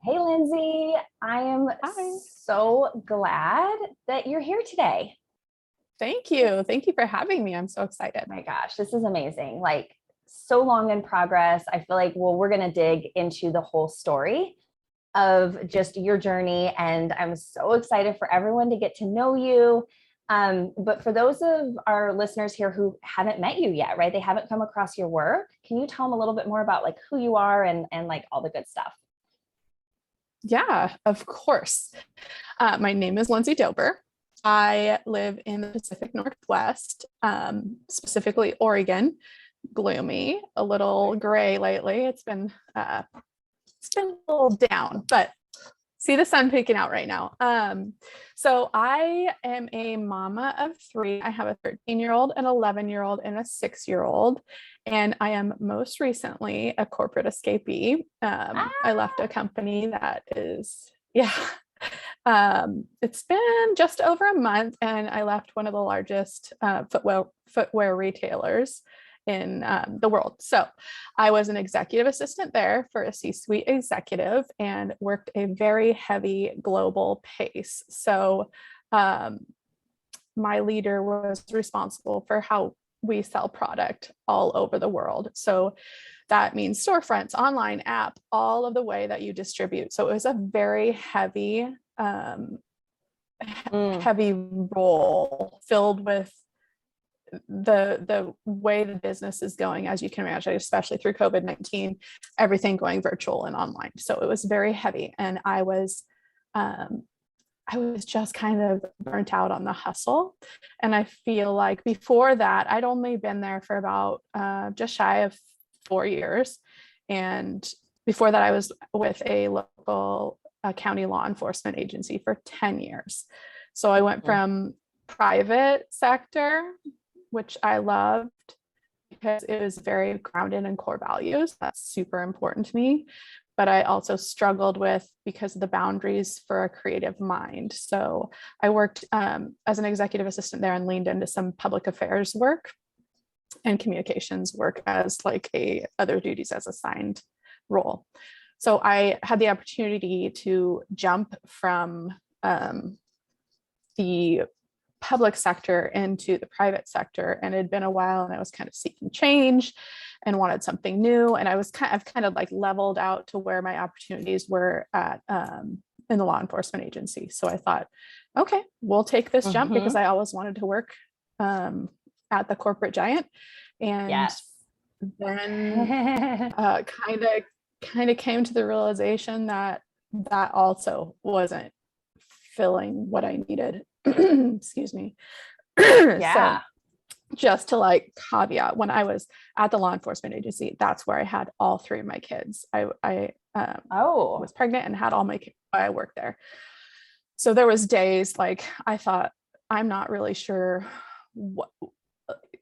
Hey, Lindsay, I am Hi. so glad that you're here today. Thank you. Thank you for having me. I'm so excited. My gosh, this is amazing. Like, so long in progress. I feel like, well, we're going to dig into the whole story of just your journey. And I'm so excited for everyone to get to know you. But for those of our listeners here who haven't met you yet, right? They haven't come across your work. Can you tell them a little bit more about like who you are and like all the good stuff? Yeah, of course. My name is Lindsey Dober. I live in the Pacific Northwest, specifically Oregon. Gloomy, a little gray lately. It's been a little down, but see the sun peeking out right now. So I am a mama of three. I have a 13-year-old, an 11-year-old, and a 6-year-old. And I am most recently a corporate escapee. I left a company that is, yeah. It's been just over a month, and I left one of the largest footwear retailers in the world. So I was an executive assistant there for a C-suite executive and worked a very heavy global pace. So my leader was responsible for how we sell product all over the world. So that means storefronts, online app, all of the way that you distribute. So it was a very heavy, heavy role filled with the way the business is going, as you can imagine, especially through COVID-19, everything going virtual and online. So it was very heavy. And I was just kind of burnt out on the hustle. And I feel like before that, I'd only been there for about just shy of 4 years. And before that, I was with a local county law enforcement agency for 10 years. So I went from private sector, which I loved because it was very grounded in core values. That's super important to me. But I also struggled with because of the boundaries for a creative mind. So I worked as an executive assistant there and leaned into some public affairs work and communications work as like other duties as assigned role. So I had the opportunity to jump from the public sector into the private sector, and it had been a while, and I was kind of seeking change and wanted something new. And I've kind of like leveled out to where my opportunities were at in the law enforcement agency. So I thought, okay, we'll take this jump because I always wanted to work at the corporate giant. And Yes. then kind of came to the realization that that also wasn't filling what I needed. Excuse me. Yeah. So just to like caveat, when I was at the law enforcement agency, that's where I had all three of my kids. I was pregnant and had all my kids while I worked there. So there was days like I thought, I'm not really sure what,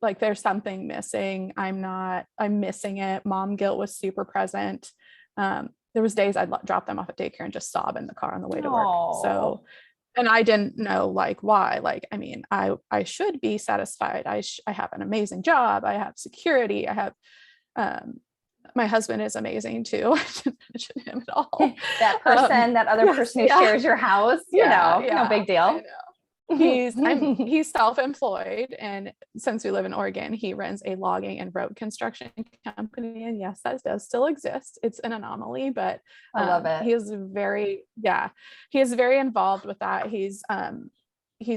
like there's something missing. I'm missing it. Mom guilt was super present. There was days I'd drop them off at daycare and just sob in the car on the way to work. So, and I didn't know like why. Like, I mean, I should be satisfied. I have an amazing job. I have security. I have my husband is amazing too. I didn't mention him at all. That person, that other person who shares your house, no big deal. He's self-employed, and since we live in Oregon, he runs a logging and road construction company. And yes, that does still exist. It's an anomaly, but I love it. He is very involved with that. He's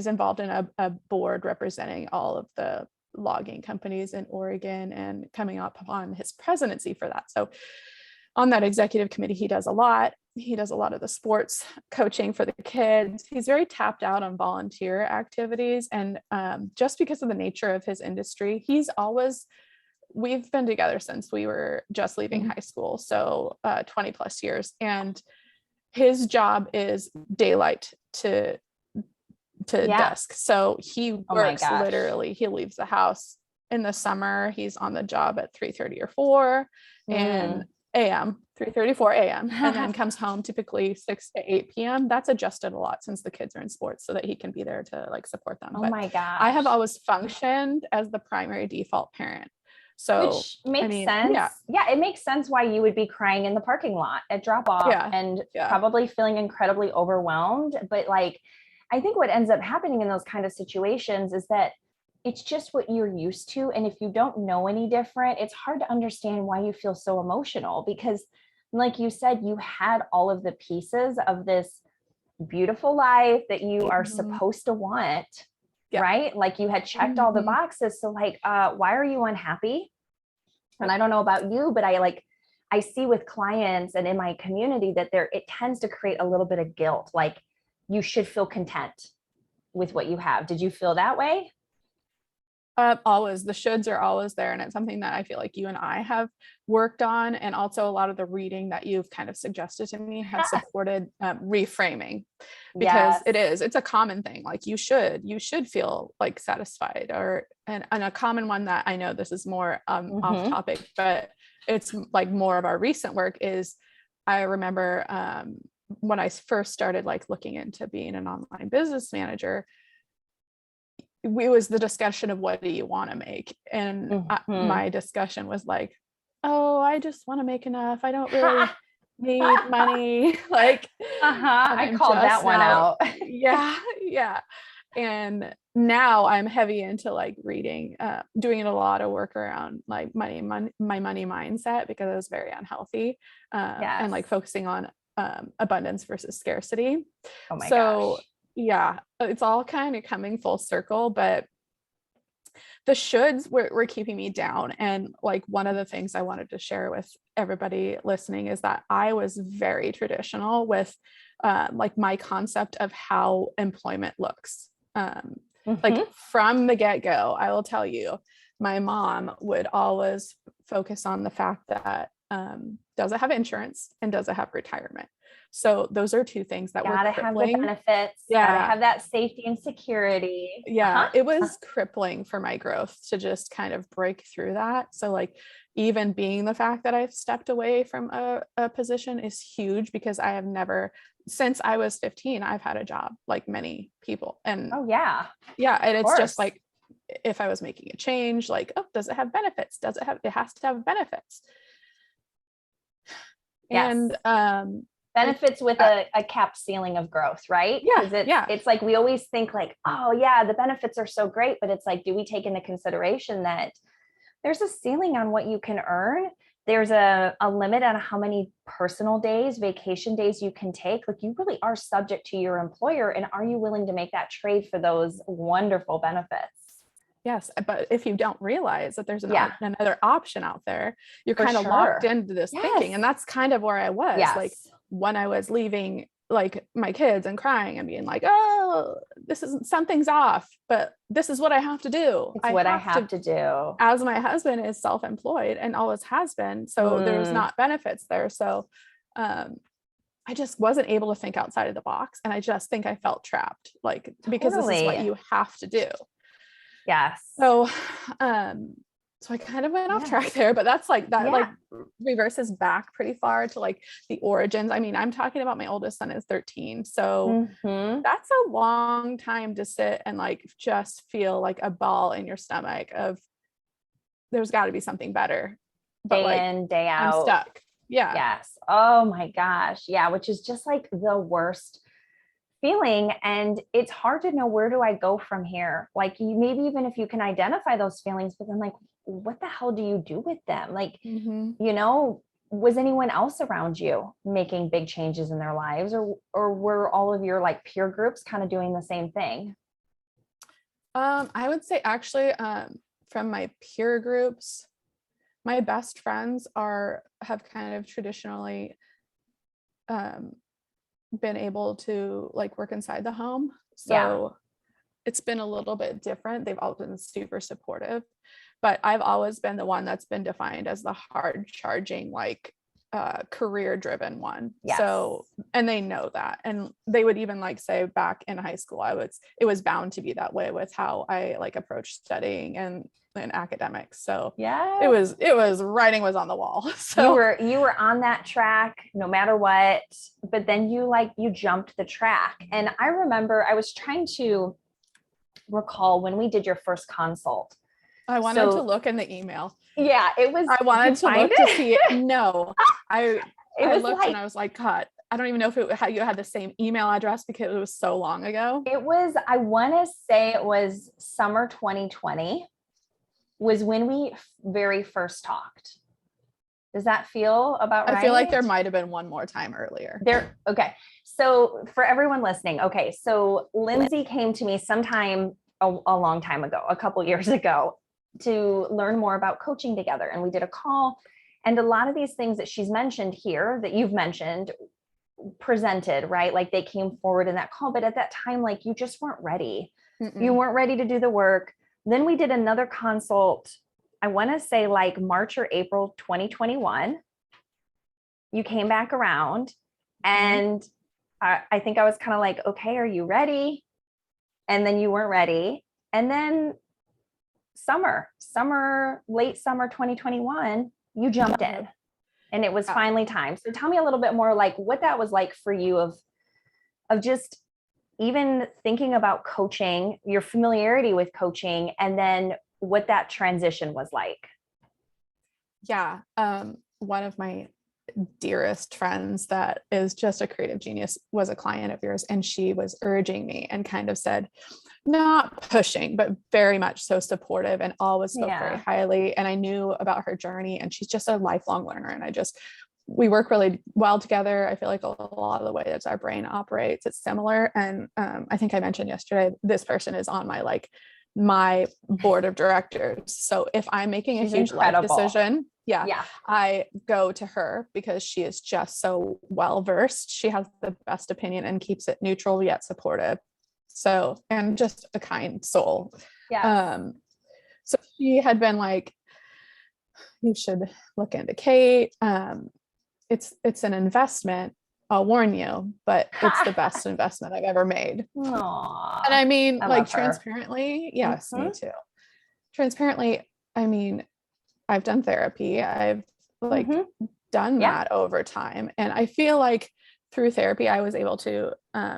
involved in a board representing all of the logging companies in Oregon and coming up on his presidency for that. So on that executive committee, he does a lot. He does a lot of the sports coaching for the kids. He's very tapped out on volunteer activities. And just because of the nature of his industry, we've been together since we were just leaving high school. So 20 plus years. And his job is daylight to dusk. So he works literally, he leaves the house in the summer. He's on the job at 3:30 or 4 and a.m. 3:30, 4 a.m. and then comes home typically 6 to 8 p.m. That's adjusted a lot since the kids are in sports so that he can be there to like support them. Oh my gosh. I have always functioned as the primary default parent. So, which makes I mean, sense. yeah, Yeah, it makes sense why you would be crying in the parking lot at drop off yeah, and yeah. probably feeling incredibly overwhelmed. But like, I think what ends up happening in those kind of situations is that it's just what you're used to. And if you don't know any different, it's hard to understand why you feel so emotional because, like you said, you had all of the pieces of this beautiful life that you are supposed to want, Yeah. right? Like you had checked all the boxes. So like, why are you unhappy? And I don't know about you, but I see with clients and in my community that it tends to create a little bit of guilt. Like you should feel content with what you have. Did you feel that way? Always. The shoulds are always there. And it's something that I feel like you and I have worked on. And also a lot of the reading that you've kind of suggested to me have supported reframing, because it's a common thing. Like you should feel like satisfied, and a common one that I know, this is more off topic, but it's like more of our recent work is, I remember when I first started like looking into being an online business manager, it was the discussion of what do you want to make? And my discussion was like, oh, I just want to make enough. I don't really need money. Like, I called that one out. Yeah. Yeah. And now I'm heavy into like reading, doing a lot of work around like my money mindset, because it was very unhealthy, and like focusing on abundance versus scarcity. Oh my gosh. Yeah, it's all kind of coming full circle, but the shoulds were keeping me down. And like one of the things I wanted to share with everybody listening is that I was very traditional with like my concept of how employment looks. Like from the get-go, I will tell you, my mom would always focus on the fact that does it have insurance and does it have retirement? So those are two things that were crippling. Have the benefits. Gotta have that safety and security. Yeah, it was crippling for my growth to just kind of break through that. So like even being the fact that I've stepped away from a position is huge, because I have never, since I was 15, I've had a job like many people. And yeah, and it's just like, if I was making a change, like, oh, does it have benefits? It has to have benefits. Yes. And benefits with a capped ceiling of growth, right? Yeah. It's like we always think like, oh yeah, the benefits are so great, but it's like, do we take into consideration that there's a ceiling on what you can earn? There's a limit on how many personal days, vacation days you can take. Like you really are subject to your employer. And are you willing to make that trade for those wonderful benefits? Yes. But if you don't realize that there's another option out there, you're kind of locked into this thinking. And that's kind of where I was like when I was leaving like my kids and crying and being like, oh, something's off, but this is what I have to do. It's what I have to do. As my husband is self-employed and always has been. So there's not benefits there. So I just wasn't able to think outside of the box. And I just think I felt trapped, like, because this is what you have to do. Yes. So I kind of went off track there, but that's like that like reverses back pretty far to like the origins. I mean, I'm talking about my oldest son is 13. So that's a long time to sit and like just feel like a ball in your stomach of there's got to be something better. But day in, day out. I'm stuck. Yeah. Yes. Oh my gosh. Yeah. Which is just like the worst feeling. And it's hard to know, where do I go from here? Like maybe even if you can identify those feelings, but then like, what the hell do you do with them? Like, you know, was anyone else around you making big changes in their lives, or were all of your like peer groups kind of doing the same thing? I would say actually, from my peer groups, my best friends have kind of traditionally been able to like work inside the home. So it's been a little bit different. They've all been super supportive, but I've always been the one that's been defined as the hard charging, like career driven one. So, and they know that, and they would even like say back in high school, it was bound to be that way with how I like approached studying and academics. So it was writing was on the wall. So you were on that track no matter what, but then you jumped the track. And I remember I was trying to recall when we did your first consult, I wanted to look in the email. Yeah, it was. I wanted to look to see it. No, I looked like, and I was like, God, I don't even know if you had the same email address because it was so long ago. It was, I want to say it was summer 2020 was when we very first talked. Does that feel about right? I feel like there might have been one more time earlier. Okay. So for everyone listening, okay. So Lindsey came to me sometime a long time ago, a couple years ago, to learn more about coaching together. And we did a call, and a lot of these things that she's mentioned here that you've mentioned presented, right? Like they came forward in that call, but at that time, like you just weren't ready. You weren't ready to do the work. Then we did another consult, I want to say like March or April 2021. You came back around, and I think I was kind of like, okay, are you ready? And then you weren't ready. And then late summer 2021, you jumped in, and it was finally time. So tell me a little bit more like what that was like for you of just even thinking about coaching, your familiarity with coaching, and then what that transition was like. Yeah. One of my dearest friends that is just a creative genius was a client of yours, and she was urging me and kind of said, not pushing, but very much so supportive, and always spoke very highly. And I knew about her journey, and she's just a lifelong learner. And we work really well together. I feel like a lot of the way that our brain operates, it's similar. And I think I mentioned yesterday, this person is on my board of directors. So if I'm making a huge life decision, I go to her because she is just so well-versed. She has the best opinion and keeps it neutral yet supportive. So, and just a kind soul. Yeah. So she had been like, you should look into Kate. It's an investment. I'll warn you, but it's the best investment I've ever made. Aww, and I mean, like transparently, yes, me too. Transparently, I mean, I've done therapy. I've like done that over time. And I feel like through therapy, I was able to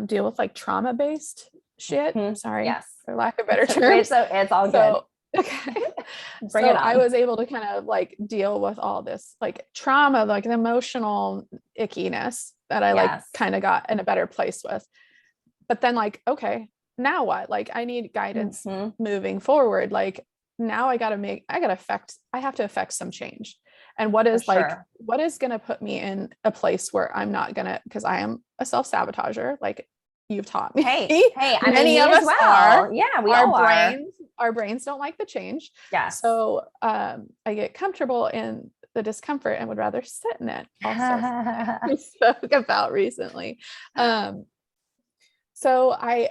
deal with like trauma-based shit. Sorry, for lack of better terms. So it's all good. Okay. Bring it on. I was able to kind of like deal with all this like trauma, like the emotional ickiness that I like kind of got in a better place with. But then like, okay, now what? Like I need guidance moving forward. Like now I have to affect some change. And what is what is going to put me in a place where I'm not going to, because I am a self-sabotager, like you've taught me. Hey, I mean, many of us are. Yeah, we all are. Our brains don't like the change. Yeah. So I get comfortable in the discomfort and would rather sit in it. Also, we spoke about recently. So I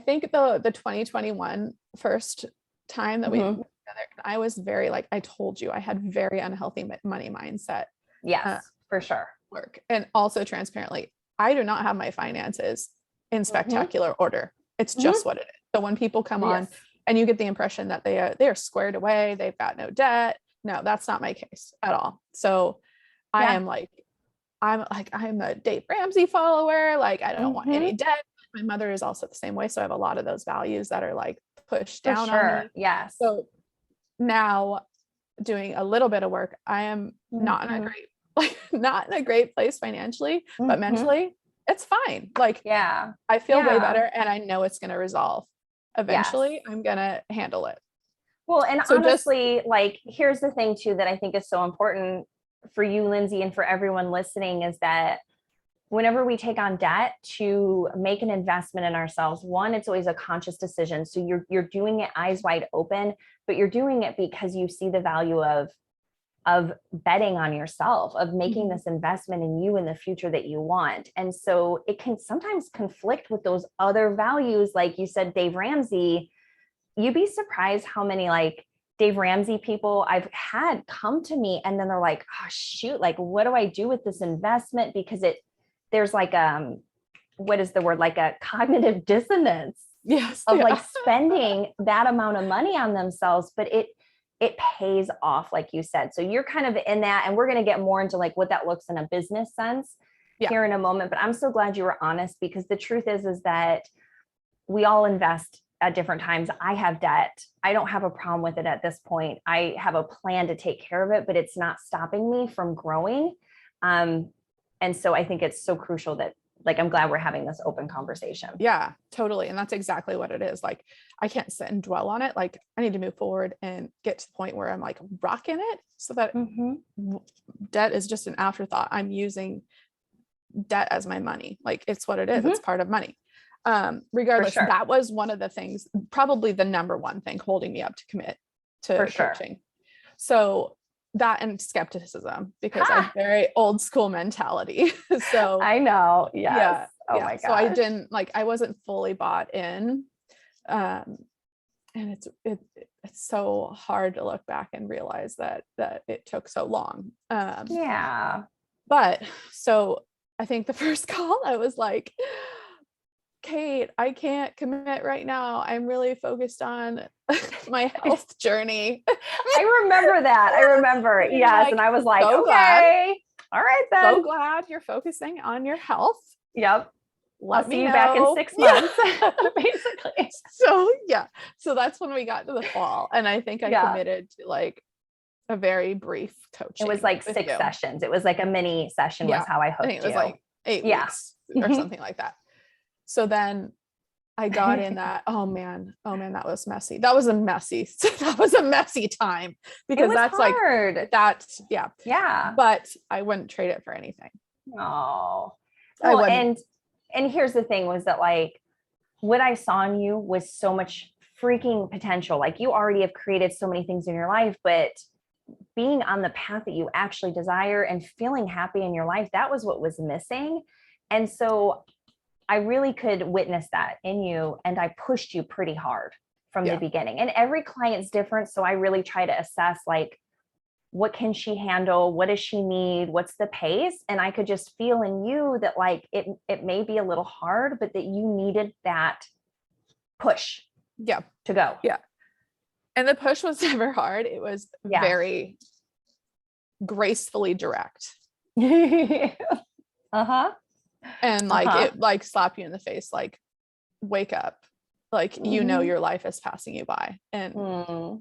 think the 2021 first time that we were together, I was very like, I told you I had very unhealthy money mindset. Yes, for sure. Work. And also transparently, I do not have my finances in spectacular order. It's just what it is. So when people come on and you get the impression that they are squared away, they've got no debt. No, that's not my case at all. So I'm a Dave Ramsey follower. Like I don't want any debt. My mother is also the same way. So I have a lot of those values that are like pushed down on me. Yes. So now doing a little bit of work, I am not in a great place financially, but mentally it's fine. Like, I feel way better, and I know it's going to resolve eventually. I'm going to handle it. Well, and so honestly, like, here's the thing too, that I think is so important for you, Lindsey, and for everyone listening, is that whenever we take on debt to make an investment in ourselves, one, it's always a conscious decision. So you're doing it eyes wide open, but you're doing it because you see the value of betting on yourself, of making this investment in you in the future that you want. And so it can sometimes conflict with those other values. Like you said, Dave Ramsey, you'd be surprised how many like Dave Ramsey people I've had come to me, and then they're like, oh shoot, like, what do I do with this investment? Because there's like, what is the word? Like a cognitive dissonance of like spending that amount of money on themselves, but it pays off, like you said. So you're kind of in that, and we're going to get more into like what that looks in a business sense here in a moment. But I'm so glad you were honest, because the truth is that we all invest at different times. I have debt. I don't have a problem with it at this point. I have a plan to take care of it, but it's not stopping me from growing. And so I think it's so crucial that, like, I'm glad we're having this open conversation. Yeah, totally. And that's exactly what it is. Like, I can't sit and dwell on it. Like, I need to move forward and get to the point where I'm like rocking it, so that debt is just an afterthought. I'm using debt as my money. Like, it's what it is. It's part of money. Regardless, that was one of the things, probably the number one thing holding me up to commit to coaching. So that and skepticism, because I'm very old school mentality. So I know. Yes. Yeah. Oh my God. So I didn't I wasn't fully bought in. And it's so hard to look back and realize that it took so long. But so I think the first call, I was like, Kate, I can't commit right now. I'm really focused on my health journey. I remember that. I remember. Yes. Like, and I was like, so okay, glad. All right then. So glad you're focusing on your health. Yep. I'll see you back in 6 months, basically. So that's when we got to the fall. And I think I committed to like a very brief coaching. It was like 6 sessions. It was like a mini session was how I hooked you. It was like 8 weeks or something like that. So then I got in that, oh man, that was messy. That was a messy time, because that's hard. Like that. Yeah. Yeah. But I wouldn't trade it for anything. Oh, well, and here's the thing was that, like, what I saw in you was so much freaking potential. Like, you already have created so many things in your life, but being on the path that you actually desire and feeling happy in your life, that was what was missing. And so I really could witness that in you, and I pushed you pretty hard from the beginning. And every client's different, so I really try to assess, like, what can she handle? What does she need? What's the pace? And I could just feel in you that, like, it may be a little hard, but that you needed that push to go. Yeah. And the push was never hard. It was very gracefully direct. And like it like slap you in the face, like, wake up, like, you know, your life is passing you by. And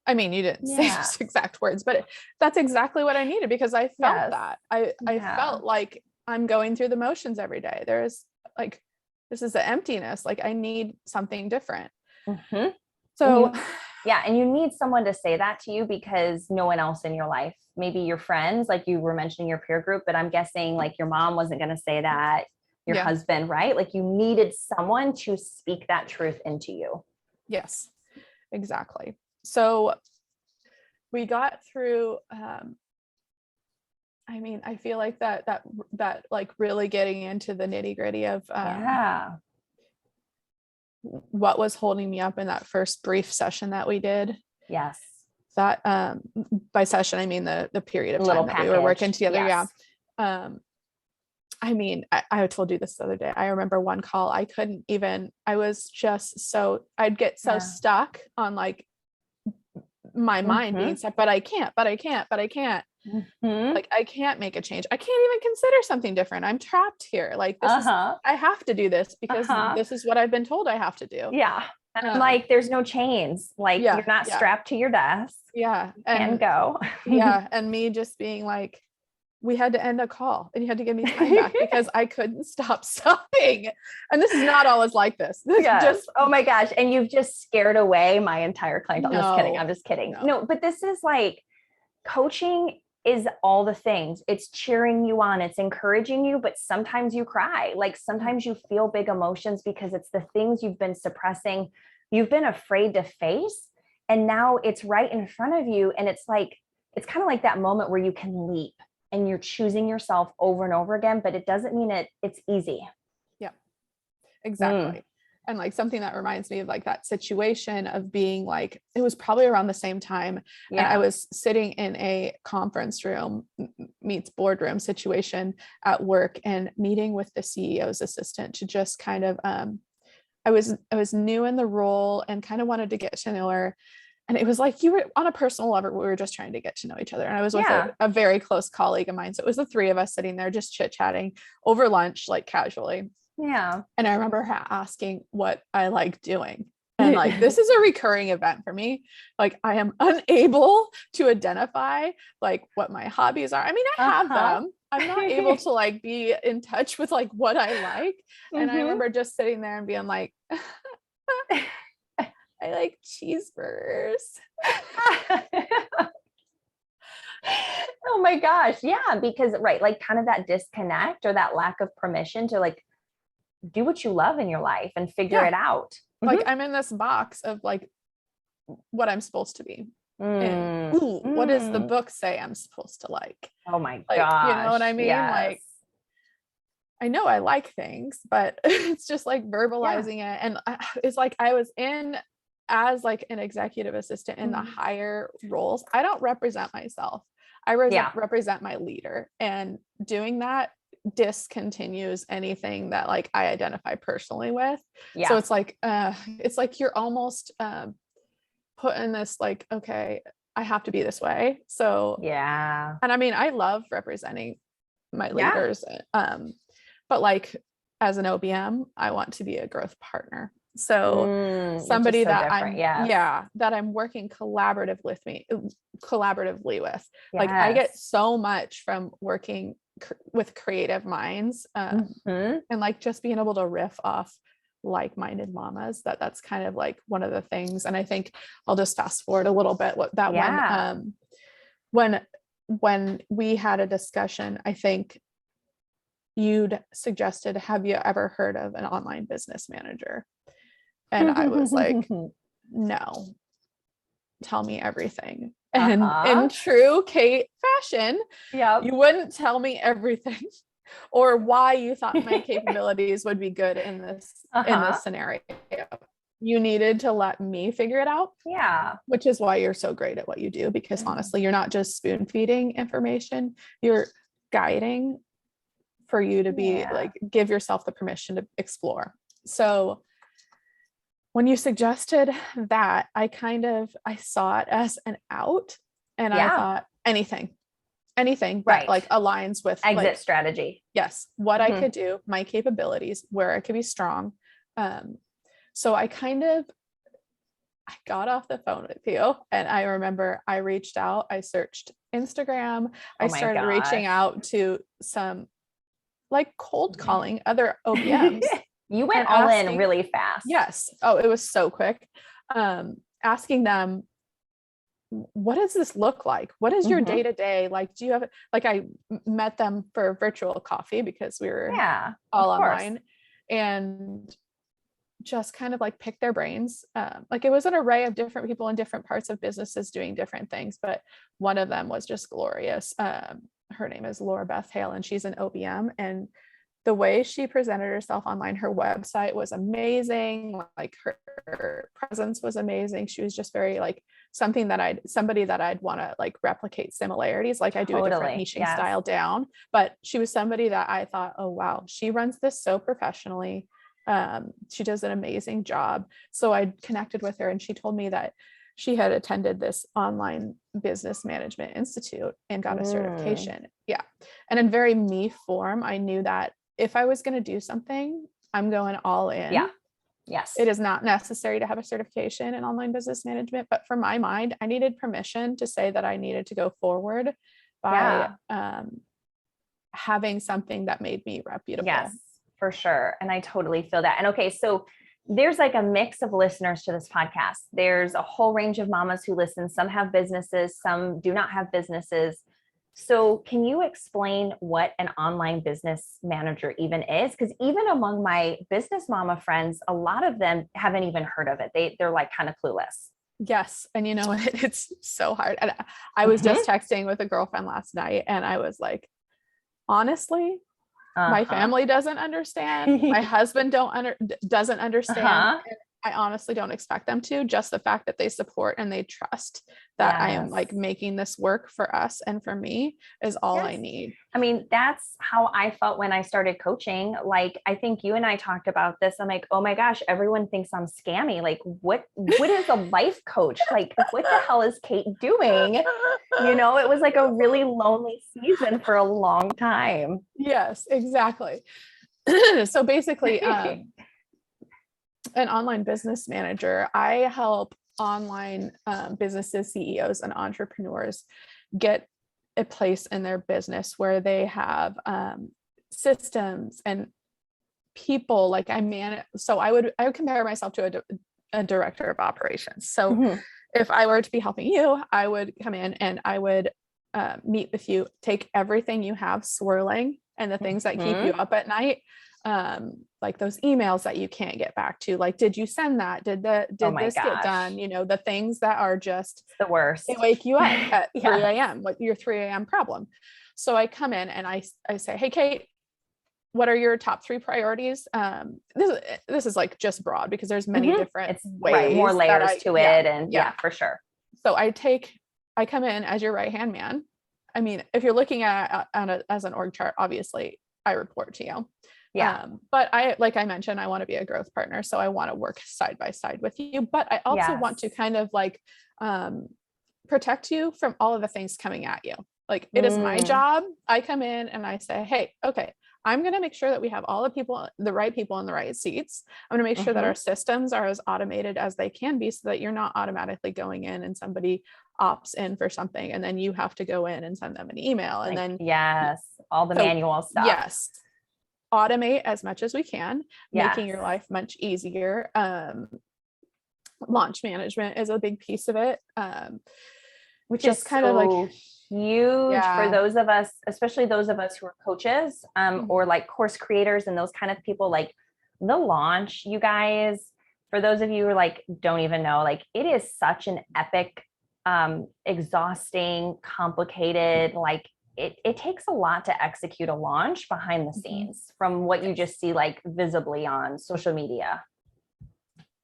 I mean, you didn't say those exact words, but that's exactly what I needed, because I felt that I felt like I'm going through the motions every day. There's like, this is the emptiness. Like, I need something different. So and you need someone to say that to you, because no one else in your life, maybe your friends, like you were mentioning your peer group, but I'm guessing like your mom wasn't going to say that, your husband, right? Like, you needed someone to speak that truth into you. Yes, exactly. So we got through, I mean, I feel like that like really getting into the nitty gritty of, what was holding me up in that first brief session that we did. Yes. That, by session, I mean the period of time that we were working together. Yes. I mean, I told you this the other day. I remember one call, I was just so, I'd get so stuck on like my mind being stuck, but I can't. Like, I can't make a change. I can't even consider something different. I'm trapped here. Like, this is, I have to do this because this is what I've been told I have to do. Yeah. And I'm like, there's no chains. Like, you're not strapped to your desk. Yeah. And go. And me just being like, we had to end a call and you had to give me time back because I couldn't stop stopping. And this is not always like this. Oh my gosh. And you've just scared away my entire clientele. I'm just kidding. No, but this is like, coaching is all the things. It's cheering you on. It's encouraging you, but sometimes you cry. Like, sometimes you feel big emotions because it's the things you've been suppressing, you've been afraid to face. And now it's right in front of you. And it's like, it's kind of like that moment where you can leap and you're choosing yourself over and over again, but it doesn't mean it's easy. Yeah, exactly. And like, something that reminds me of like that situation of being like, it was probably around the same time. And I was sitting in a conference room meets boardroom situation at work and meeting with the CEO's assistant to just kind of, I was new in the role and kind of wanted to get to know her. And it was like, you were on a personal level, we were just trying to get to know each other. And I was with a very close colleague of mine. So it was the three of us sitting there, just chit chatting over lunch, like casually. Yeah. And I remember her asking what I like doing. And like, this is a recurring event for me. Like, I am unable to identify like what my hobbies are. I mean, I have them. I'm not able to like be in touch with like what I like. And I remember just sitting there and being like, I like cheeseburgers. Oh my gosh. Yeah. Because right. Like kind of that disconnect or that lack of permission to like do what you love in your life and figure it out. Like I'm in this box of like what I'm supposed to be. And what does the book say I'm supposed to like? Oh my like, gosh. You know what I mean? Yes. Like, I know I like things, but it's just like verbalizing it. And it's like, I was in as like an executive assistant in the higher roles. I don't represent myself. I represent my leader, and doing that discontinues anything that like I identify personally with. So it's like you're almost put in this like, okay, I have to be this way. So and I mean, I love representing my leaders, but like as an OBM, I want to be a growth partner. So somebody that I'm working collaboratively with. Like I get so much from working with creative minds, and like just being able to riff off like-minded mamas. That's kind of like one of the things. And I think I'll just fast forward a little bit. When we had a discussion, I think you'd suggested, have you ever heard of an online business manager? And I was like, no, tell me everything. And in true Kate fashion, you wouldn't tell me everything or why you thought my capabilities would be good in this scenario. You needed to let me figure it out. Which is why you're so great at what you do, because honestly, you're not just spoon feeding information, you're guiding for you to be like, give yourself the permission to explore. So when you suggested that, I saw it as an out, and I thought anything that like aligns with exit strategy. Yes. What I could do, my capabilities, where I could be strong. So I got off the phone with you, and I remember I reached out, I searched Instagram. I started reaching out to some like cold calling other OBMs. You went all in really fast. Yes. Oh, it was so quick. Asking them, what does this look like? What is your day-to-day? Like, do you have, like, I met them for virtual coffee because we were all online, and just kind of like pick their brains. Like it was an array of different people in different parts of businesses doing different things, but one of them was just glorious. Her name is Laura Beth Hale, and she's an OBM, and the way she presented herself online, her website was amazing. Like her presence was amazing. She was just very like somebody that I'd want to like replicate similarities. Like I do a different niching style down, but she was somebody that I thought, oh wow, she runs this so professionally. She does an amazing job. So I connected with her, and she told me that she had attended this online business management institute and got a certification. And in very me form, I knew that if I was going to do something, I'm going all in. It is not necessary to have a certification in online business management, but for my mind, I needed permission to say that I needed to go forward by having something that made me reputable. Yes, for sure. And I totally feel that. And okay, so there's like a mix of listeners to this podcast. There's a whole range of mamas who listen. Some have businesses, some do not have businesses. So can you explain what an online business manager even is? Because even among my business mama friends, a lot of them haven't even heard of it. They're like kind of clueless. Yes. And you know, it's so hard. And I was just texting with a girlfriend last night, and I was like, honestly, my family doesn't understand. My husband doesn't understand. And I honestly don't expect them to. Just the fact that they support and they trust that I am like making this work for us and for me is all I need. I mean, that's how I felt when I started coaching. Like, I think you and I talked about this. I'm like, oh my gosh, everyone thinks I'm scammy. Like, what is a life coach? Like, what the hell is Kate doing? You know, it was like a really lonely season for a long time. Yes, exactly. So basically, an online business manager. I help online businesses, CEOs, and entrepreneurs get a place in their business where they have systems and people. Like so I would compare myself to a director of operations. So if I were to be helping you, I would come in and I would meet with you, take everything you have swirling and the things that keep you up at night, like those emails that you can't get back to, like, did you send that? Did this get done? You know, the things that are just the worst. They wake you up at 3 a.m. What your 3 a.m. problem. So I come in and I say, hey, Kate, what are your top 3 priorities? This is like just broad because there's many different ways, more layers to it. And for sure. So I come in as your right-hand man. I mean, if you're looking at as an org chart, obviously I report to you. Yeah. But like I mentioned, I want to be a growth partner. So I want to work side by side with you, but I also want to kind of like, protect you from all of the things coming at you. Like it is my job. I come in and I say, hey, okay, I'm going to make sure that we have all the right people in the right seats. I'm going to make sure that our systems are as automated as they can be so that you're not automatically going in and somebody opts in for something and then you have to go in and send them an email and then all the manual stuff. Automate as much as we can, making your life much easier. Launch management is a big piece of it, which is kind of like huge for those of us, especially those of us who are coaches or like course creators and those kind of people. Like the launch, you guys, for those of you who like don't even know, like it is such an epic, exhausting, complicated, like it takes a lot to execute a launch behind the scenes from what you just see like visibly on social media.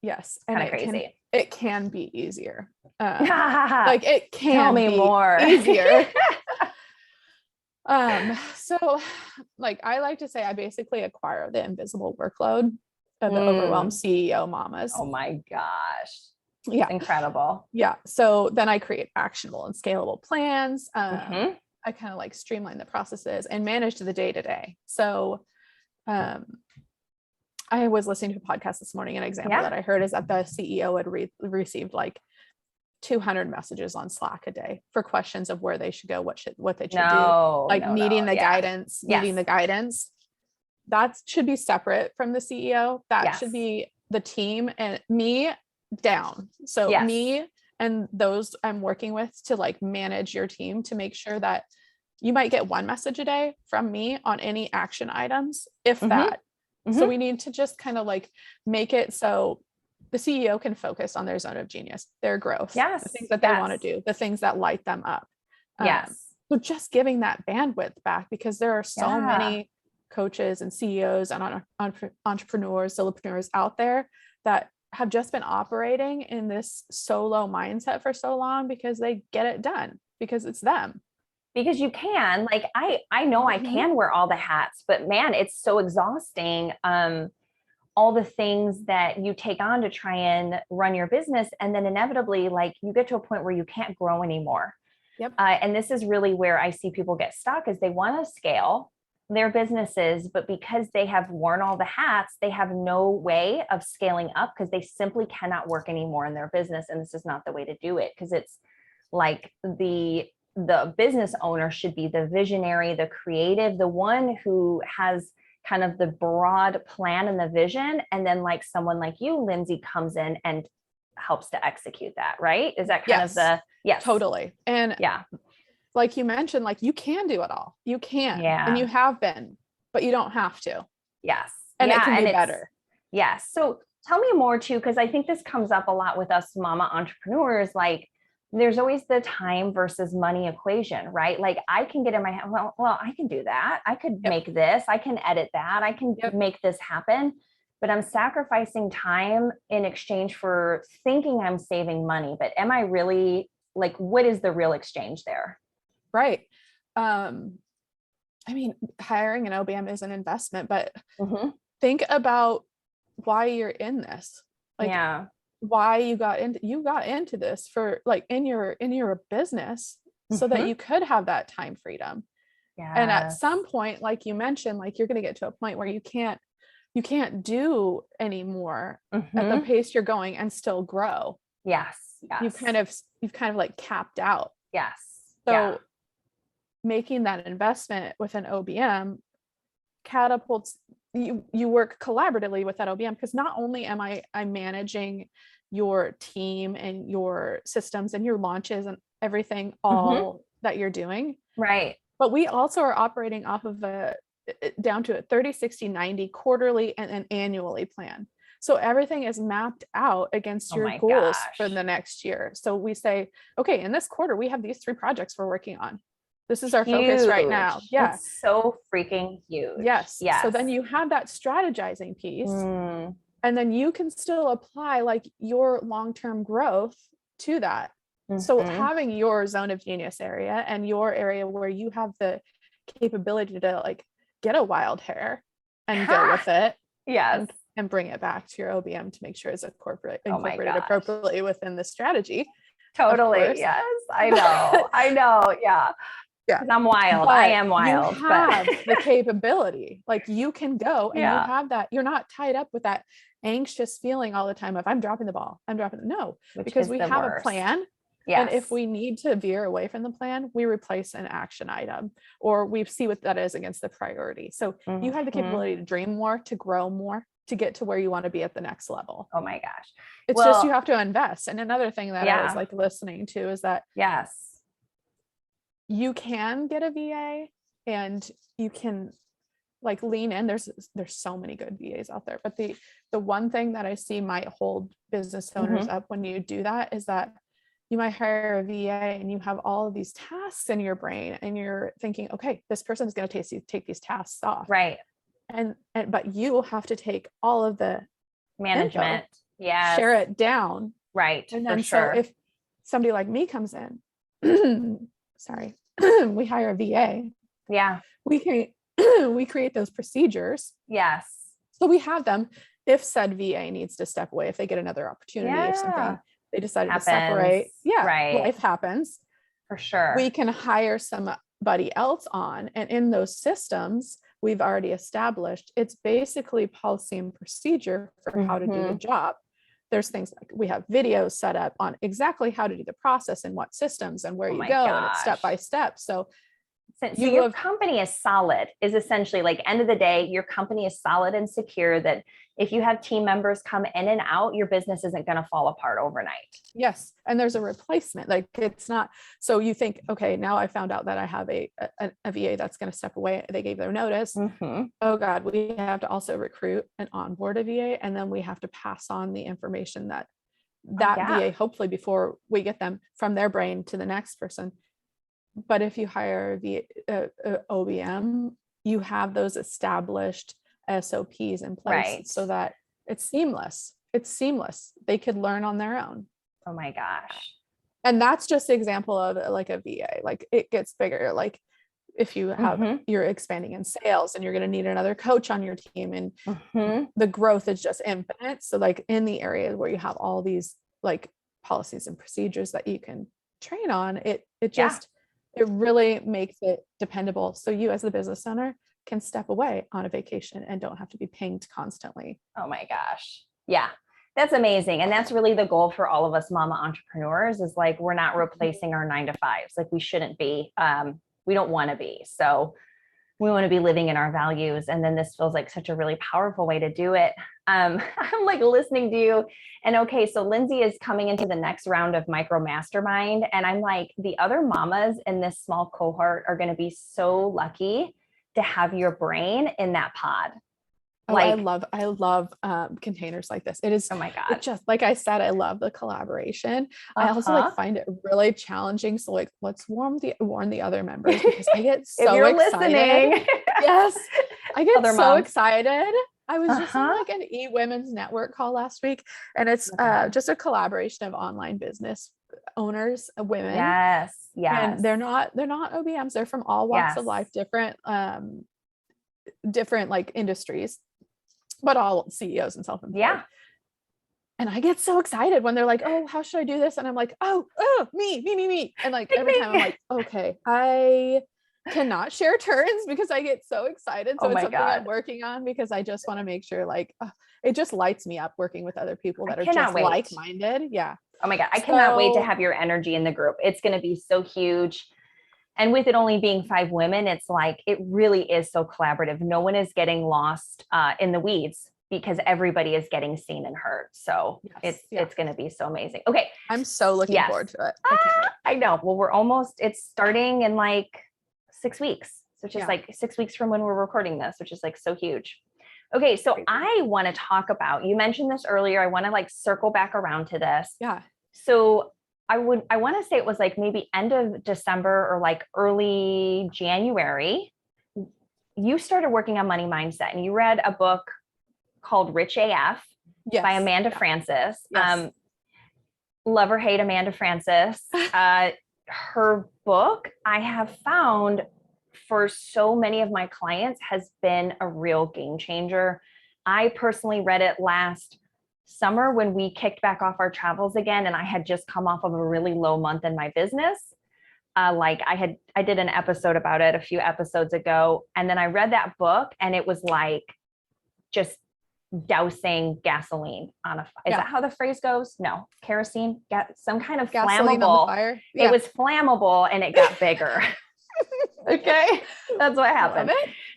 Yes. Kind of crazy. It can be easier. Like it can Tell me be more. easier. So like I like to say I basically acquire the invisible workload of the overwhelmed CEO mamas. Oh my gosh. Yeah. Incredible. Yeah. So then I create actionable and scalable plans. I kind of like streamline the processes and manage the day-to-day. So I was listening to a podcast this morning. An example that I heard is that the CEO had received like 200 messages on Slack a day for questions of where they should go, what they should do, like needing the guidance, needing the guidance. That should be separate from the CEO. That should be the team and me down. So me and those I'm working with to like manage your team to make sure that you might get 1 message a day from me on any action items, if that. So we need to just kind of like make it so the CEO can focus on their zone of genius, their growth, the things that they want to do, the things that light them up. So just giving that bandwidth back, because there are so many coaches and CEOs and entrepreneurs, solopreneurs out there that have just been operating in this solo mindset for so long because they get it done because it's them. Because you can, like, I know I can wear all the hats, but man, it's so exhausting. All the things that you take on to try and run your business. And then inevitably, like you get to a point where you can't grow anymore. And this is really where I see people get stuck is they want to scale their businesses, but because they have worn all the hats, they have no way of scaling up because they simply cannot work anymore in their business. And this is not the way to do it, because it's like the business owner should be the visionary, the creative, the one who has kind of the broad plan and the vision. And then like someone like you, Lindsey, comes in and helps to execute that, right? Is that kind of the, totally. And like you mentioned, like you can do it all. You can, and you have been, but you don't have to. And it can be better. So tell me more too, because I think this comes up a lot with us mama entrepreneurs. Like there's always the time versus money equation, right? Like I can get in my head, well, I can do that. I could make this, I can edit that. I can make this happen, but I'm sacrificing time in exchange for thinking I'm saving money. But am I really, like, what is the real exchange there? Right. I mean, hiring an OBM is an investment, but think about why you're in this. Like, why you got into this for like in your business so that you could have that time freedom. And at some point, like you mentioned, like you're going to get to a point where you can't you can't do anymore at the Mhm. pace you're going and still grow. Yes. You've Yes. kind of like capped out. Yes. Yeah. So making that investment with an OBM catapults you work collaboratively with that OBM, because not only am I'm managing your team and your systems and your launches and everything Mhm. all that you're doing, Right. but we also are operating off of down to a 30, 60, 90 quarterly and an annually plan. So everything is mapped out against Oh your my goals for gosh. the next year. So we say, okay, in this quarter, we have these 3 projects we're working on. This is our focus right now. Huge. Yeah. It's so freaking huge. Yes. So Yes. then you have that strategizing piece, Mm. and then you can still apply like your long-term growth to that. So Mhm. having your zone of genius area and your area where you have the capability to like get a wild hair and go with it Yes. and bring it back to your OBM to make sure it's Oh my incorporated gosh. appropriately within the strategy, of Totally. course. Yes. I know. I know. Yeah. Yeah. 'Cause I'm wild. I But am you wild, but have the capability, like you can go and you yeah, have that, you're not tied up with that anxious feeling all the time of I'm dropping the ball. No, which because is we the have a worst. plan. And if Yes. we need to veer away from the plan, we replace an action item or we see what that is against the priority. So you have the Mhm. capability to dream more, to grow more, to get to where you want to be at the next level. Oh my gosh. It's just you Well, have to invest. And another thing that I was yeah. like listening to is that Yes. you can get a VA and you can like lean in. There's so many good VAs out there, but the one thing that I see might hold business owners Mhm. up when you do that is that you might hire a VA and you have all of these tasks in your brain and you're thinking, okay, this person is going to take these tasks off, Right. and but you have to take all of the info, Management. Yes. share it down, Right. and For then so sure. if somebody like me comes in, sorry, we hire a VA, Yeah. we create we create those procedures. Yes. So we have them if said VA needs to step away, if they get another opportunity, if Yeah. something they decided to Happens. separate. Yeah, Right. life happens. For We sure. can hire somebody else on. And in those systems we've already established, it's basically policy and procedure for how to do the Mhm. job. There's things like we have videos set up on exactly how to do the process and what systems and where Oh you my go, and it's step by gosh. step. So So you your have, company is solid, is essentially like end of the day, your company is solid and secure that if you have team members come in and out, your business isn't going to fall apart overnight. yes, and there's a replacement. Like it's not, so you think, okay, now I found out that I have a VA that's going to step away. They gave their notice. Mm-hmm. Oh God, we have to also recruit and onboard a VA, and then we have to pass on the information that Oh, that yeah. VA, hopefully before we get them from their brain to the next person. But if you hire the OBM, you have those established SOPs in place Right. so that it's seamless. It's seamless. They could learn on their own. Oh my gosh. And that's just an example of like a VA. Like it gets bigger. Like if you have, Mm-hmm. you're expanding in sales and you're going to need another coach on your team, and Mm-hmm. the growth is just infinite. So like in the areas where you have all these like policies and procedures that you can train on, it Yeah. just, it really makes it dependable. So you as the business owner can step away on a vacation and don't have to be pinged constantly. Oh my gosh. Yeah. That's amazing. And that's really the goal for all of us mama entrepreneurs is like, we're not replacing our 9 to 5s. Like we shouldn't be, we don't want to be. So we want to be living in our values. And then this feels like such a really powerful way to do it. I'm like listening to you and okay, so Lindsey is coming into the next round of micro mastermind. And I'm like, the other mamas in this small cohort are going to be so lucky to have your brain in that pod. Oh, Like, I love containers like this. It is, oh my it God. just, like I said, I love the collaboration. I also like find it really challenging. So like, let's warn the other members because I get If so you're excited. listening. Yes. I get Other so moms. excited. I was just on Uh-huh. like an e-women's network call last week, and it's Okay. just a collaboration of online business owners, women. Yes. Yes. And they're not OBMs. They're from all walks of life, different like industries, but all CEOs and self-employed. Yeah. And I get so excited when they're like, oh, how should I do this? And I'm like, oh, me. And like every time I'm like, okay, I cannot share turns because I get so excited. So Oh it's my something God. I'm working on because I just want to make sure like it just lights me up working with other people that are cannot just wait. like-minded. Yeah. Oh my God. I cannot wait to have your energy in the group. It's going to be so huge. And with it only being 5 women, it's like, it really is so collaborative. No one is getting lost in the weeds because everybody is getting seen and heard. So it's going to be so amazing. Okay. I'm so looking forward to it. I can't wait. I know. Well, it's starting in like 6 weeks. So just like 6 weeks from when we're recording this, which is like so huge. Okay. So I want to talk about, you mentioned this earlier. I want to like circle back around to this. Yeah. So I want to say it was like maybe end of December or like early January, you started working on money mindset and you read a book called Rich AF by Amanda Francis. Yes. Love or hate Amanda Francis. Her book, I have found for so many of my clients, has been a real game changer. I personally read it last summer when we kicked back off our travels again, and I had just come off of a really low month in my business. I did an episode about it a few episodes ago, and then I read that book, and it was like just dousing gasoline on a fire. Is that how the phrase goes? No, kerosene, some kind of gasoline flammable. On the fire. Yeah. It was flammable and it got bigger. Okay. That's what happened.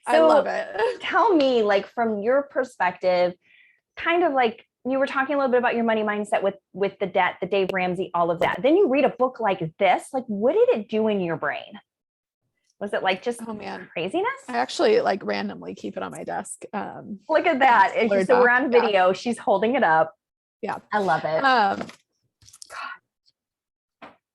I love it. Tell me, like, from your perspective, kind of like you were talking a little bit about your money mindset with the debt, the Dave Ramsey, all of that. Then you read a book like this, like, what did it do in your brain? Was it like just craziness? I actually like randomly keep it on my desk. Look at that. So we're on video. She's holding it up. Yeah. I love it. God.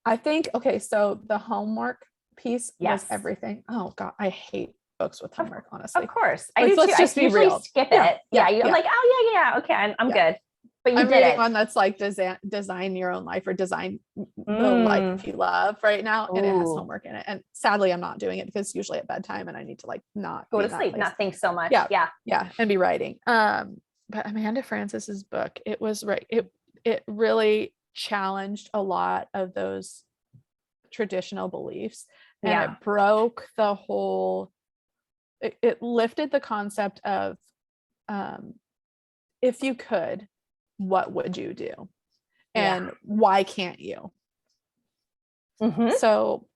I think, okay. So the homework piece was everything. Oh God. I hate books with homework, honestly. Of course. I do too. Let's just be real. Skip it. Yeah. You're like, oh yeah. Okay. I'm good. But I'm reading one that's like design your own life or design the life you love right now. And it has homework in it. And sadly, I'm not doing it because usually at bedtime and I need to like not go to sleep, not think so much. Yeah. And be writing. But Amanda Francis's book, it was right. It really challenged a lot of those traditional beliefs and it broke the whole, it lifted the concept of, if you could, what would you do? And why can't you? Mm-hmm. So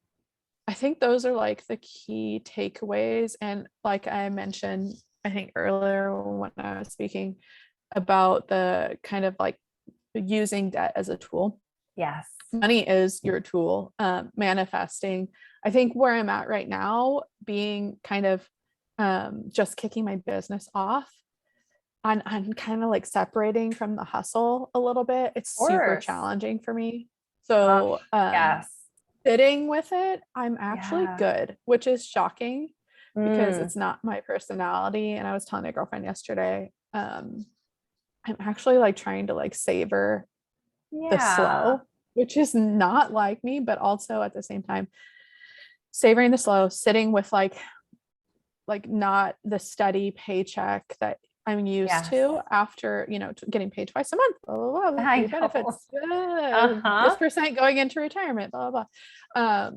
I think those are like the key takeaways. And like I mentioned, I think earlier when I was speaking about the kind of like using debt as a tool. Yes. Money is your tool. Manifesting. I think where I'm at right now, being kind of just kicking my business off, I'm kind of like separating from the hustle a little bit. It's super challenging for me. So sitting with it, I'm actually good, which is shocking because it's not my personality. And I was telling a girlfriend yesterday, I'm actually like trying to like savor the slow, which is not like me, but also at the same time, savoring the slow, sitting with like not the steady paycheck that I'm used to after, getting paid twice a month, blah, blah, blah, benefits, this percent going into retirement, blah, blah, blah.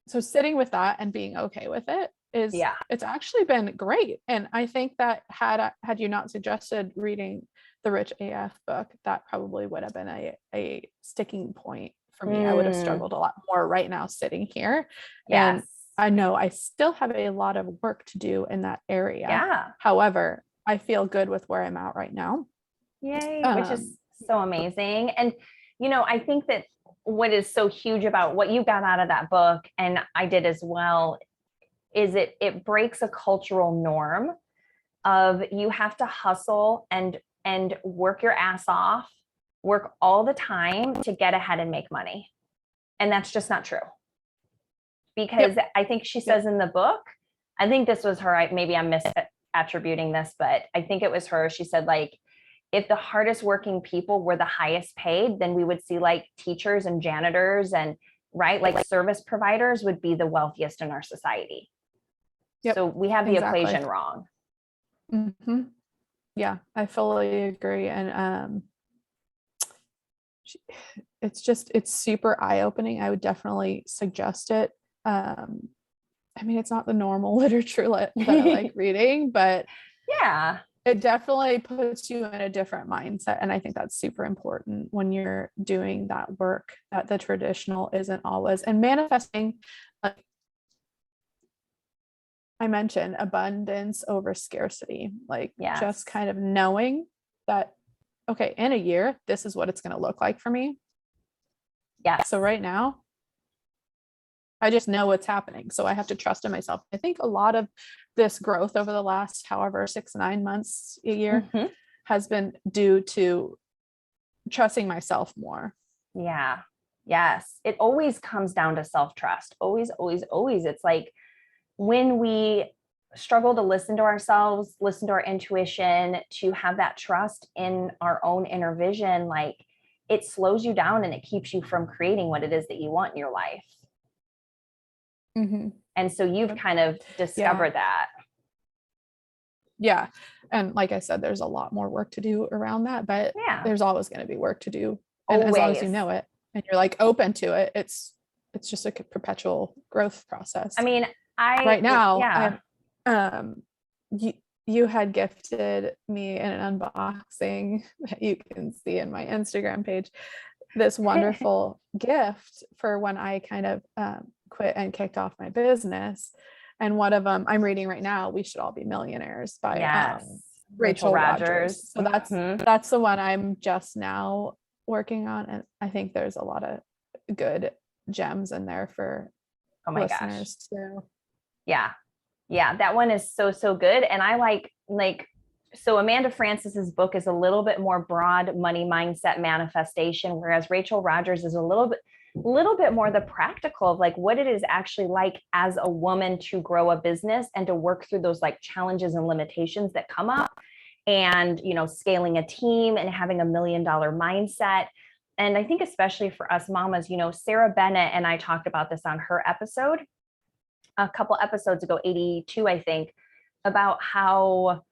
So sitting with that and being okay with it is, it's actually been great. And I think that had you not suggested reading the Rich AF book, that probably would have been a sticking point for me. I would have struggled a lot more right now sitting here. And I know I still have a lot of work to do in that area. However, I feel good with where I'm at right now. Yay, which is so amazing. And, I think that what is so huge about what you got out of that book, and I did as well, is it breaks a cultural norm of you have to hustle and work your ass off, work all the time to get ahead and make money. And that's just not true. Because I think she says in the book, I think this was her, maybe I'm misattributing this, but I think it was her. She said, like, if the hardest working people were the highest paid, then we would see like teachers and janitors and like service providers would be the wealthiest in our society. So we have the equation wrong. Mm-hmm. Yeah, I fully agree. And it's super eye-opening. I would definitely suggest it. I mean, it's not the normal literature that I like reading, but Yeah. it definitely puts you in a different mindset. And I think that's super important when you're doing that work, that the traditional isn't always, and manifesting, like I mentioned, abundance over scarcity, like Yes. just kind of knowing that, okay, in a year, this is what it's going to look like for me. Yeah. So right now, I just know what's happening. So I have to trust in myself. I think a lot of this growth over the last, however, 6-9 months, a year, has been due to trusting myself more. Yeah. Yes. It always comes down to self-trust. Always, always, always. It's like when we struggle to listen to ourselves, listen to our intuition, to have that trust in our own inner vision, like it slows you down and it keeps you from creating what it is that you want in your life. And so you've kind of discovered that. Yeah. And like I said, there's a lot more work to do around that, but there's always going to be work to do. And as long as you know it and you're like open to it, it's just a perpetual growth process. I mean, right now, you had gifted me in an unboxing that you can see in my Instagram page, this wonderful gift for when I kind of quit and kicked off my business. And one of them I'm reading right now, We Should All Be Millionaires by Rachel Rogers. So that's the one I'm just now working on. And I think there's a lot of good gems in there for listeners too. Yeah. That one is so, so good. And I like, so Amanda Francis's book is a little bit more broad money mindset manifestation, whereas Rachel Rogers is a little bit more the practical of like what it is actually like as a woman to grow a business and to work through those like challenges and limitations that come up, and, you know, scaling a team and having $1 million mindset. And I think especially for us mamas, you know, Sarah Bennett and I talked about this on her episode a couple episodes ago, 82, I think, about how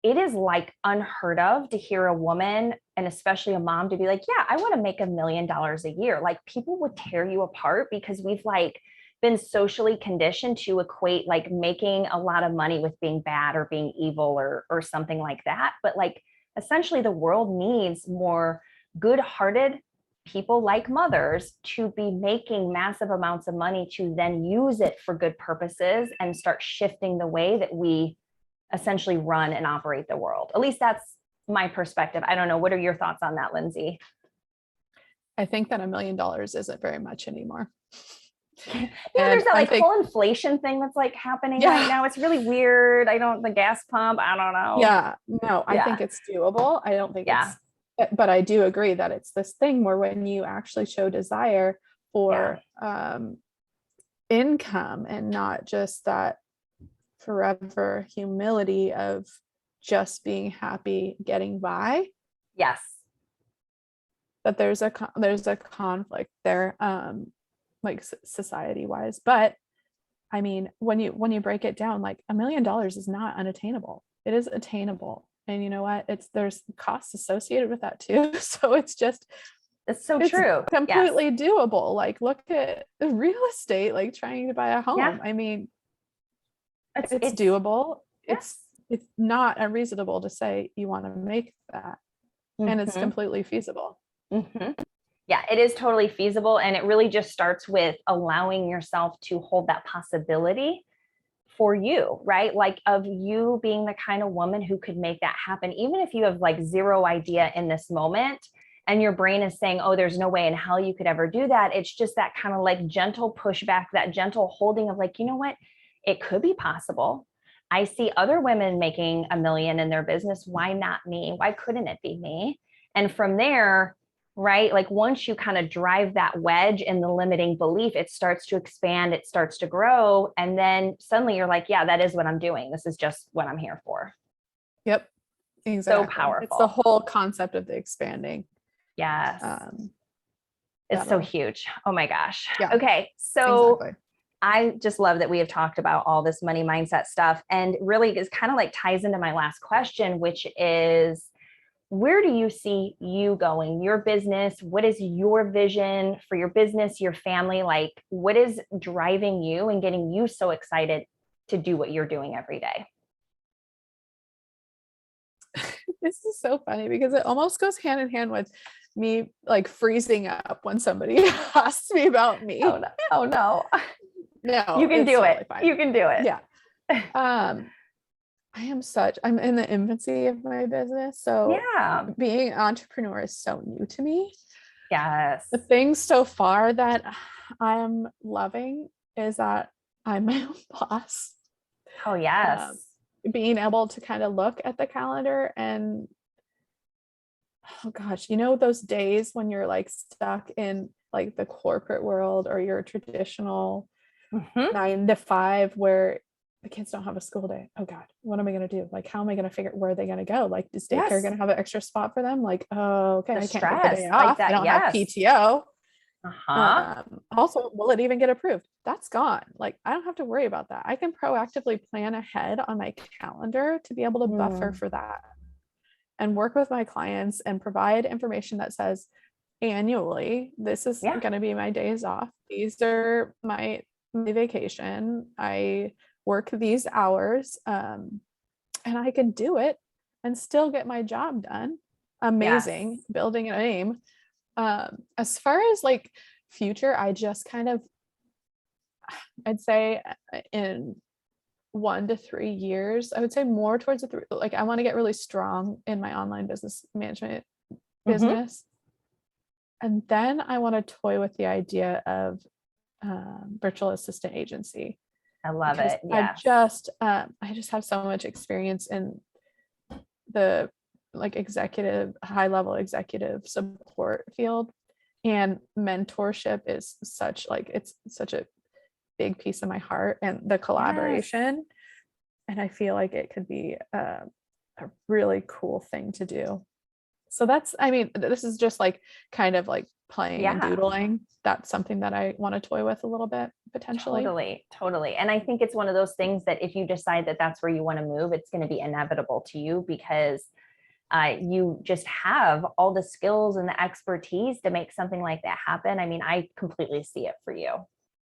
it is like unheard of to hear a woman, and especially a mom, to be like, yeah, I want to make $1 million a year. Like people would tear you apart because we've like been socially conditioned to equate like making a lot of money with being bad or being evil or something like that. But like essentially the world needs more good-hearted people like mothers to be making massive amounts of money to then use it for good purposes and start shifting the way that we essentially run and operate the world. At least that's my perspective. I don't know. What are your thoughts on that, Lindsey? I think that $1 million isn't very much anymore. Yeah, there's that like whole inflation thing that's like happening right now. It's really weird. The gas pump, I don't know. Yeah, no, I think it's doable. I don't think but I do agree that it's this thing where when you actually show desire for income and not just that forever humility of just being happy getting by. Yes. That there's a conflict there, like society wise. But I mean, when you break it down, like $1 million is not unattainable. It is attainable. And you know what? There's costs associated with that too. So it's true. Completely doable. Like look at the real estate, like trying to buy a home. Yeah. I mean, it's doable. Yeah. It's not unreasonable to say you want to make that. And it's completely feasible. Yeah, it is totally feasible. And it really just starts with allowing yourself to hold that possibility for you, right? Like of you being the kind of woman who could make that happen, even if you have like zero idea in this moment and your brain is saying, oh, there's no way in hell you could ever do that. It's just that kind of like gentle pushback, that gentle holding of like, you know what, it could be possible. I see other women making $1 million in their business. Why not me? Why couldn't it be me? And from there, right? Like once you kind of drive that wedge in the limiting belief, it starts to expand, it starts to grow. And then suddenly you're like, yeah, that is what I'm doing. This is just what I'm here for. Yep. Exactly. So powerful. It's the whole concept of the expanding. Yes. It's so huge. Oh my gosh. Yeah. Okay. So I just love that we have talked about all this money mindset stuff, and really is kind of like ties into my last question, which is, where do you see you going, your business? What is your vision for your business, your family? Like, what is driving you and getting you so excited to do what you're doing every day? This is so funny because it almost goes hand in hand with me like freezing up when somebody asks me about me. Oh no. Oh no. No, You can do totally it. fine. You can do it. Yeah. I'm in the infancy of my business. So Yeah. being an entrepreneur is so new to me. Yes. The things so far that I'm loving is that I'm my own boss. Oh yes. Being able to kind of look at the calendar and, oh gosh, you know, those days when you're like stuck in like the corporate world or your traditional 9 to 5 where the kids don't have a school day. Oh God, what am I going to do? Like, how am I going to figure where are they going to go? Like, is daycare going to have an extra spot for them? Like, oh, okay, The I can't take the day stress, off. like that, I don't have yes. PTO. Uh-huh. Also, will it even get approved? That's gone. Like, I don't have to worry about that. I can proactively plan ahead on my calendar to be able to buffer for that and work with my clients and provide information that says annually, this is going to be my days off. These are my vacation. I work these hours, and I can do it and still get my job done. Amazing. Yes. Building a name. As far as like future, I just kind of, I'd say in 1 to 3 years, I would say more towards like I want to get really strong in my online business management business. And then I want to toy with the idea of virtual assistant agency. I love it. Yes. I just have so much experience in the like high level executive support field, and mentorship is it's such a big piece of my heart, and the collaboration. Yes. And I feel like it could be a really cool thing to do. So this is just like kind of like playing and doodling. That's something that I want to toy with a little bit potentially. Totally. And I think it's one of those things that if you decide that that's where you want to move, it's going to be inevitable to you because you just have all the skills and the expertise to make something like that happen. I mean, I completely see it for you.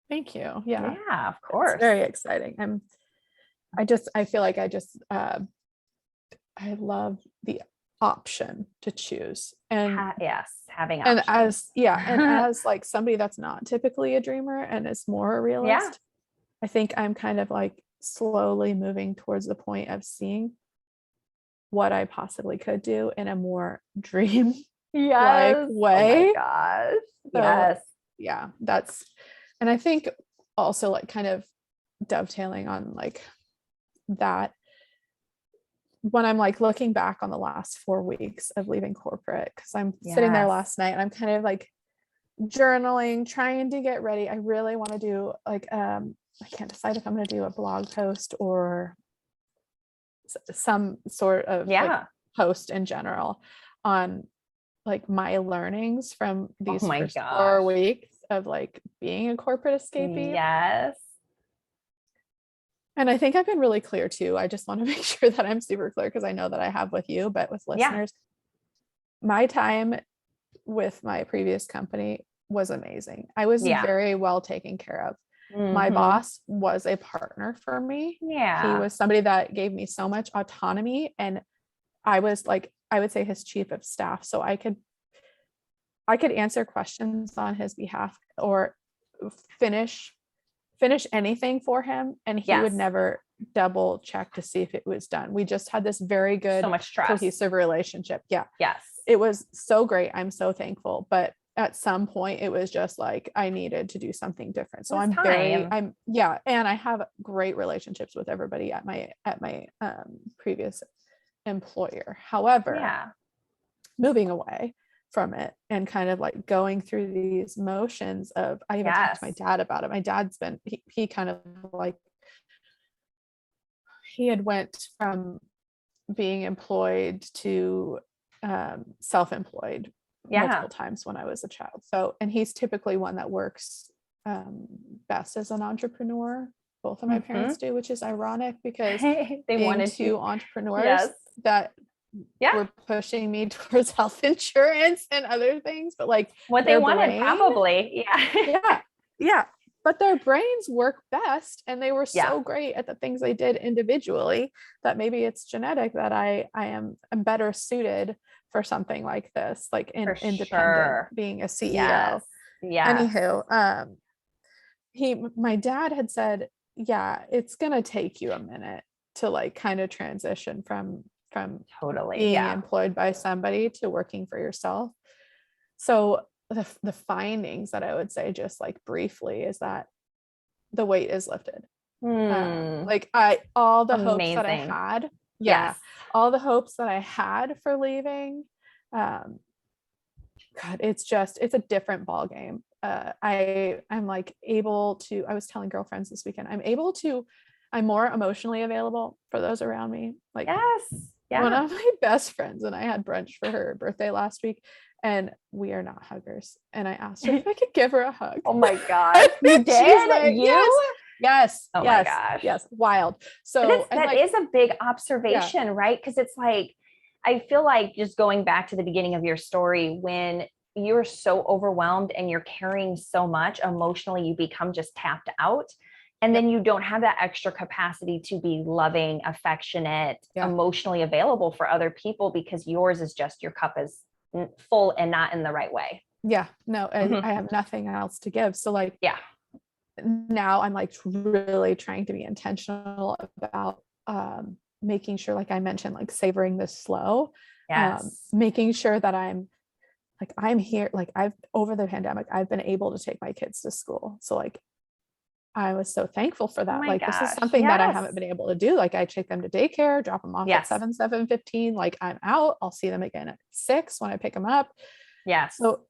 Thank you. Yeah, of course. It's very exciting. I feel like I love the option to choose, and having options. And as like somebody that's not typically a dreamer and is more a realist, I think I'm kind of like slowly moving towards the point of seeing what I possibly could do in a more dream like way. Oh my gosh. So, yeah, and I think also like kind of dovetailing on like that, when I'm like looking back on the last 4 weeks of leaving corporate, because I'm sitting there last night and I'm kind of like journaling, trying to get ready. I really want to do like I can't decide if I'm going to do a blog post or some sort of like post in general on like my learnings from these first 4 weeks of like being a corporate escapee. Yes. And I think I've been really clear too. I just want to make sure that I'm super clear, because I know that I have with you, but with listeners, my time with my previous company was amazing. I was very well taken care of. My boss was a partner for me. Yeah. He was somebody that gave me so much autonomy, and I was like, I would say his chief of staff. So I could answer questions on his behalf or finish anything for him, and he would never double check to see if it was done. We just had this very good, so much trust, cohesive relationship. Yes. It was so great. I'm so thankful. But at some point it was just like, I needed to do something different. So and I have great relationships with everybody at my previous employer. However, moving away from it and kind of like going through these motions of, I even talked to my dad about it. My dad's been, he kind of like, he had went from being employed to self-employed multiple times when I was a child. So, and he's typically one that works best as an entrepreneur. Both of my parents do, which is ironic because they being wanted two entrepreneurs that were pushing me towards health insurance and other things, but like what they wanted, probably. Yeah. But their brains work best, and they were so great at the things they did individually that maybe it's genetic that I am better suited for something like this, like independent, being a CEO. Anywho, my dad had said, yeah, it's gonna take you a minute to like kind of transition from being employed by somebody to working for yourself. So the findings that I would say, just like briefly, is that the weight is lifted. Like all the hopes that I had, all the hopes that I had for leaving, God, it's a different ball game. I'm like able to, I was telling girlfriends this weekend, I'm more emotionally available for those around me. Like one of my best friends and I had brunch for her birthday last week, and we are not huggers. And I asked her if I could give her a hug. Oh my God. You did? Like, yes. Oh my gosh. Yes. Wild. So that is a big observation, right? Because it's like, I feel like just going back to the beginning of your story, when you're so overwhelmed and you're carrying so much emotionally, you become just tapped out. And then you don't have that extra capacity to be loving, affectionate, emotionally available for other people, because yours is just, your cup is full and not in the right way. Yeah, no, and I have nothing else to give. So like, now I'm like really trying to be intentional about making sure, like I mentioned, like savoring this slow, making sure that I'm here, like over the pandemic, I've been able to take my kids to school. So like, I was so thankful for that. This is something that I haven't been able to do. Like I take them to daycare, drop them off at 7:15. Like I'm out, I'll see them again at 6 when I pick them up. So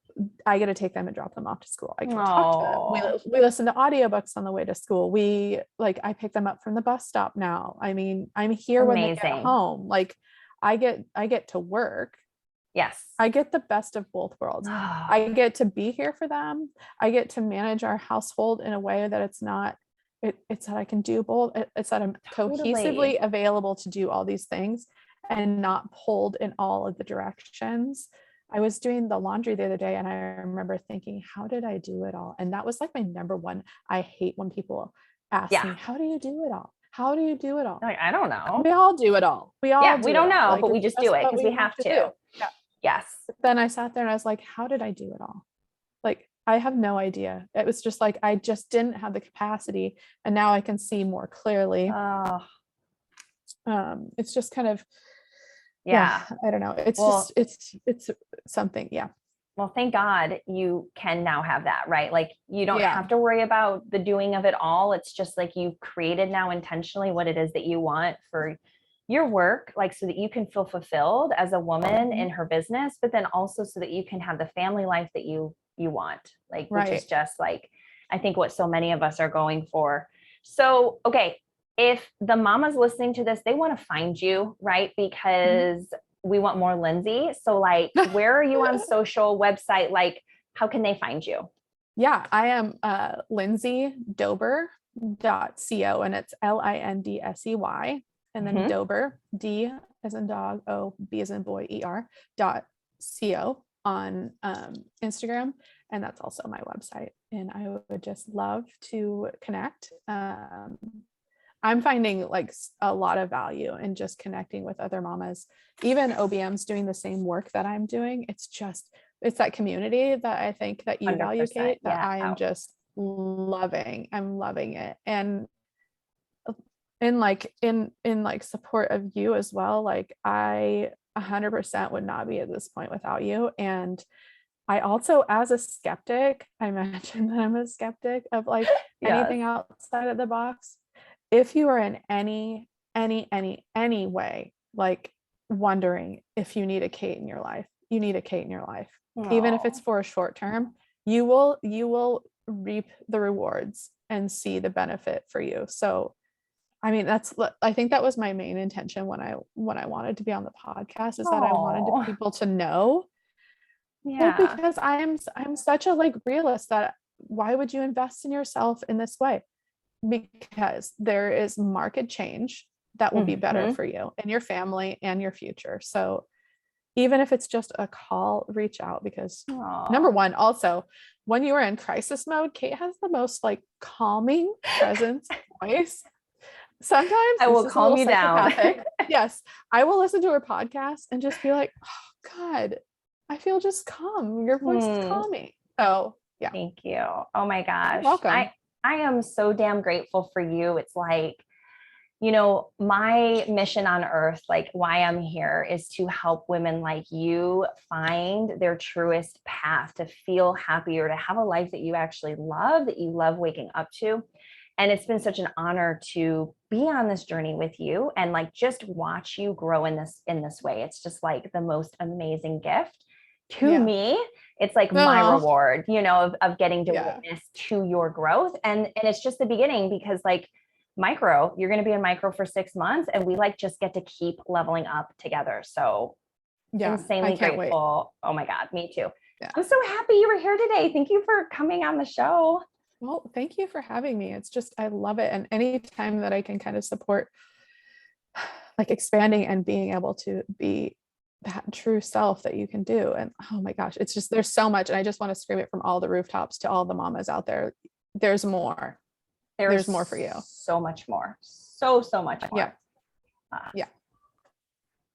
I get to take them and drop them off to school. I can talk to them. We listen to audiobooks on the way to school. I pick them up from the bus stop now. I mean, I'm here when they get home. Like I get to work. I get the best of both worlds. I get to be here for them. I get to manage our household in a way that it's that I can do both. It's that I'm cohesively available to do all these things and not pulled in all of the directions. I was doing the laundry the other day and I remember thinking, how did I do it all? And that was like my number one. I hate when people ask me, how do you do it all? How do you do it all? Like, I don't know. We all do it all. We don't know, like, but we just do it because we have to. Then I sat there and I was like, how did I do it all? Like, I have no idea. It was just like, I just didn't have the capacity. And now I can see more clearly. It's just kind of, I don't know. It's it's something. Well, thank God you can now have that, right? Like you don't have to worry about the doing of it all. It's just like you've created now intentionally what it is that you want for your work, like so that you can feel fulfilled as a woman in her business, but then also so that you can have the family life that you want, like, which is just like, I think what so many of us are going for. So, okay. If the mamas listening to this, they want to find you, right? Because we want more Lindsey. So like, where are you on social, website? Like, how can they find you? Yeah, I am lindseydober.co, and it's LINDSEY. And then Dober, D as in dog, O, B as in boy, ER .co on Instagram. And that's also my website. And I would just love to connect. I'm finding like a lot of value in just connecting with other mamas, even OBMs doing the same work that I'm doing. It's that community that I think that you value, Kate, that I am just loving. I'm loving it. And in support of you as well. Like I 100% would not be at this point without you. And I also, as a skeptic, I mentioned that I'm a skeptic of like anything outside of the box. If you are in any way, like wondering if you need a Kate in your life, you need a Kate in your life. Aww. Even if it's for a short term, you will reap the rewards and see the benefit for you. So I mean, I think that was my main intention when I wanted to be on the podcast, is that I wanted people to know. Well, because I'm such a like realist that why would you invest in yourself in this way? Because there is market change. that will be better for you and your family and your future. So even if it's just a call, reach out, because number one, also when you are in crisis mode, Kate has the most like calming presence voice. Sometimes I will calm you down. Yes. I will listen to her podcast and just be like, oh God, I feel just calm. Your voice is calming. So yeah. Thank you. Oh my gosh. You're welcome. I am so damn grateful for you. It's like, you know, my mission on earth, like why I'm here, is to help women like you find their truest path, to feel happier, to have a life that you actually love, that you love waking up to. And it's been such an honor to be on this journey with you and like just watch you grow in this way. It's just like the most amazing gift to me. It's like my reward, you know, of getting to witness to your growth. And it's just the beginning, because like you're going to be in micro for 6 months, and we like just get to keep leveling up together. So insanely grateful. Wait. Oh my God, me too. Yeah. I'm so happy you were here today. Thank you for coming on the show. Well, thank you for having me. It's just, I love it. And anytime that I can kind of support like expanding and being able to be that true self that you can do. And oh my gosh, it's just, there's so much. And I just want to scream it from all the rooftops to all the mamas out there. There's more. There's more for you. So much more. So much more. Yeah.